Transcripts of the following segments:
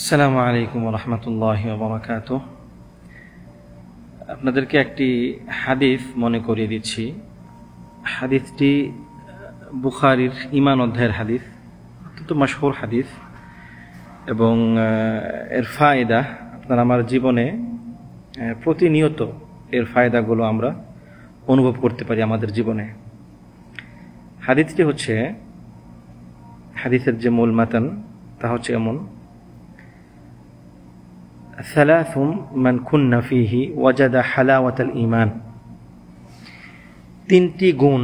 আসসালামু আলাইকুম ওয়া রাহমাতুল্লাহি ওয়া বারাকাতুহু। আপনাদেরকে একটি হাদিস মনে করিয়ে দিচ্ছি। হাদিসটি বুখারীর ঈমান অধ্যায়ের হাদিস, অত্যন্ত মাশহুর হাদিস, এবং এর ফায়দা আপনার আমার জীবনে প্রতিনিয়ত এর ফায়দাগুলো আমরা অনুভব করতে পারি আমাদের জীবনে। হাদিসটি হচ্ছে, হাদিসের যে মূল মাতান তা হচ্ছে এমন: সালাসুম মান কুন্না ফীহি ওয়াজাদা হালাওয়াতাল ঈমান। তিনটি গুণ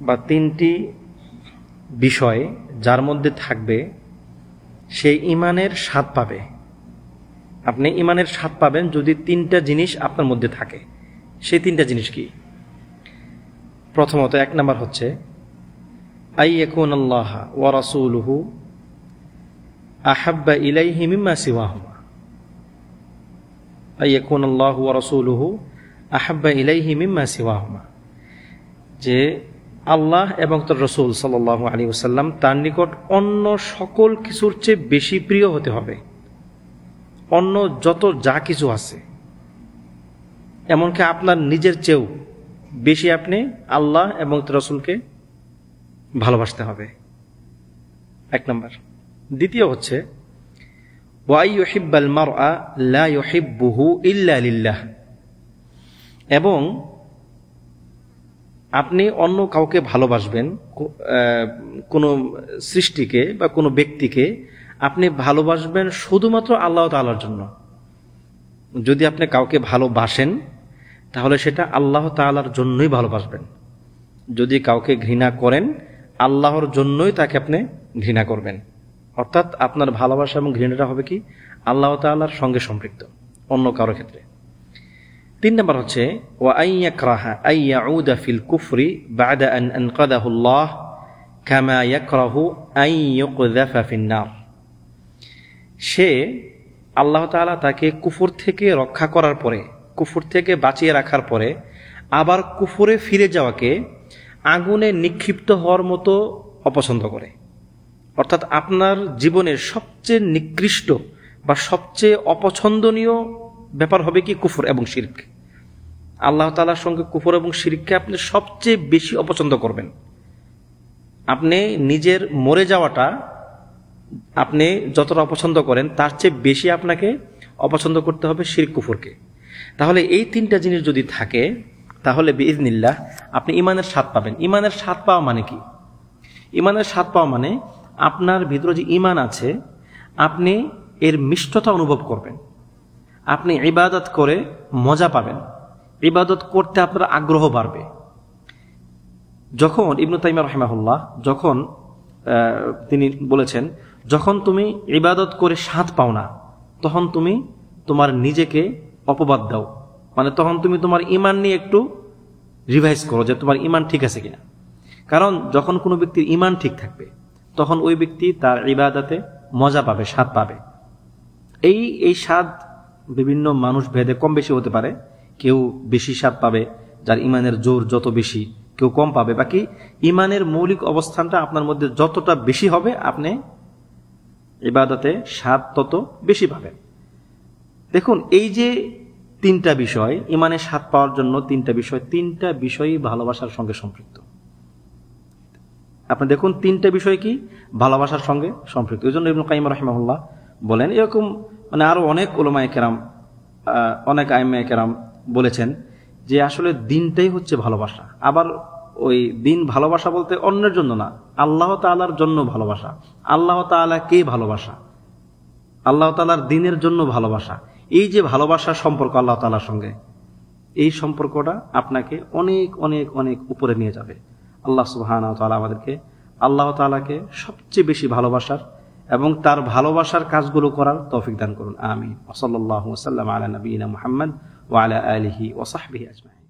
বা তিনটি বিষয় যার মধ্যে থাকবে সেই ঈমানের স্বাদ পাবে। আপনি ঈমানের স্বাদ পাবেন যদি তিনটা জিনিস আপনার মধ্যে থাকে। সেই তিনটা জিনিস কি? প্রথমত, এক নাম্বার হচ্ছে আইয়াকুনাল্লাহ ওয়া রাসূলুহু আহাব্বা ইলাইহি মিম্মা সিওয়াহুমা। আইয়াকুনাল্লাহু ওয়া রাসূলুহু আহাব্বা ইলাইহি মিম্মা সিওয়াহুমা, যে আল্লাহ এবং তার রাসূল সাল্লাল্লাহু আলাইহি ওয়াসাল্লাম তার নিকট অন্য সকল কিছুর চেয়ে বেশি প্রিয় হতে হবে। অন্য যত যা কিছু আছে, এমনকি আপনার নিজের চেয়েও বেশি আপনি আল্লাহ এবং তার রাসূলকে ভালোবাসতে হবে, এক নাম্বার। দ্বিতীয় হচ্ছে ওয়া ইউহিব্বাল মারআ লা ইউহিব্বুহু ইল্লা লিল্লাহ, এবং আপনি অন্য কাউকে ভালোবাসবেন, কোনো সৃষ্টিকে বা কোনো ব্যক্তিকে আপনি ভালোবাসবেন শুধুমাত্র আল্লাহ তাআলার জন্য। যদি আপনি কাউকে ভালোবাসেন তাহলে সেটা আল্লাহ তাআলার জন্যই ভালোবাসবেন। যদি কাউকে ঘৃণা করেন আল্লাহর জন্যই তাকে আপনি ঘৃণা করবেন। অর্থাৎ আপনার ভালোবাসা এবং ঘৃণাটা হবে কি? আল্লাহ তাআলার সঙ্গে সম্পৃক্ত, অন্য কারো ক্ষেত্রে। তিন নম্বর হচ্ছে ওয়া আইয়াকরাহা আইয়াউদা ফিল কুফরি বা'দা আন আনকাদাহুল্লাহ কামা ইয়াকরাহু আন ইউকযাফা ফিন নার। সে আল্লাহ তাআলা তাকে কুফর থেকে রক্ষা করার পরে, কুফর থেকে বাঁচিয়ে রাখার পরে আবার কুফরে ফিরে যাওয়াকে আগুনে নিক্ষিপ্ত হওয়ার মতো অপছন্দ করে। অর্থাৎ আপনার জীবনের সবচেয়ে নিকৃষ্ট বা সবচেয়ে অপছন্দনীয় ব্যাপার হবে কি? কুফর এবং শিরক। আল্লাহ তাআলার সঙ্গে কুফর এবং শিরককে আপনি সবচেয়ে বেশি অপছন্দ করবেন। আপনি নিজের মরে যাওয়াটা আপনি যতটা অপছন্দ করেন তার চেয়ে বেশি আপনাকে অপছন্দ করতে হবে শিরক, কুফরকে। তাহলে এই তিনটা জিনিস যদি থাকে তাহলে বিইজনিল্লাহ আপনি ঈমানের স্বাদ পাবেন। ঈমানের স্বাদ পাওয়া মানে কি? ঈমানের স্বাদ পাওয়া মানে আপনার ভিতরে যে ঈমান আছে আপনি এর মিষ্টতা অনুভব করবেন। আপনি ইবাদত করে মজা পাবেন, ইবাদত করতে আপনার আগ্রহ বাড়বে। যখন ইবনে তাইমিয়া রাহিমাহুল্লাহ যখন তিনি বলেছেন, যখন তুমি ইবাদত করে স্বাদ পাও না তখন তুমি তোমার নিজেকে অপবাদ দাও, মানে তখন তুমি তোমার ঈমান নিয়ে একটু রিভাইজ করো যে তোমার ঈমান ঠিক আছে কিনা। কারণ যখন কোনো ব্যক্তির ঈমান ঠিক থাকবে তখন ওই ব্যক্তি তার ইবাদতে মজা পাবে, স্বাদ পাবে। এই স্বাদ বিভিন্ন মানুষ ভেদে কম বেশি হতে পারে। কেউ বেশি স্বাদ পাবে, যার ঈমানের জোর যত বেশি, কেউ কম পাবে। বাকি ঈমানের মৌলিক অবস্থানটা আপনার মধ্যে যতটা বেশি হবে আপনি ইবাদতে স্বাদ তত বেশি পাবেন। দেখুন, এই যে তিনটা বিষয়, ঈমানের স্বাদ পাওয়ার জন্য তিনটা বিষয়ই ভালোবাসার সঙ্গে সম্পৃক্ত। আপনি দেখুন, তিনটা বিষয় কি? ভালোবাসার সঙ্গে সম্পৃক্ত। এই জন্য ইবনে কাইয়িম রাহিমাহুল্লাহ বলেন, এরকম মানে আরো অনেক উলামায়ে কেরাম, অনেক আইম্মায়ে কেরাম বলেছেন যে আসলে দিনটাই হচ্ছে ভালোবাসা। আবার ওই দিন ভালোবাসা বলতে অন্যের জন্য না, আল্লাহ তাআলার জন্য ভালোবাসা। আল্লাহ তাআলাকে ভালোবাসা, আল্লাহ তাআলার দিনের জন্য ভালোবাসা। এই যে ভালোবাসার সম্পর্ক আল্লাহ তাআলার সঙ্গে, এই সম্পর্কটা আপনাকে অনেক অনেক অনেক উপরে নিয়ে যাবে। আল্লাহ সুবহানাহু ওয়া তাআলা আমাদেরকে আল্লাহ তাআলাকে সবচেয়ে বেশি ভালোবাসার এবং তার ভালোবাসার কাজগুলো করার তৌফিক দান করুন। আমিন। ওয়া সাল্লাল্লাহু ওয়া সাল্লাম আলা নবিয়িনা মুহাম্মদ ওয়া আলা আলিহি ওয়া সাহবিহি আজমাইন।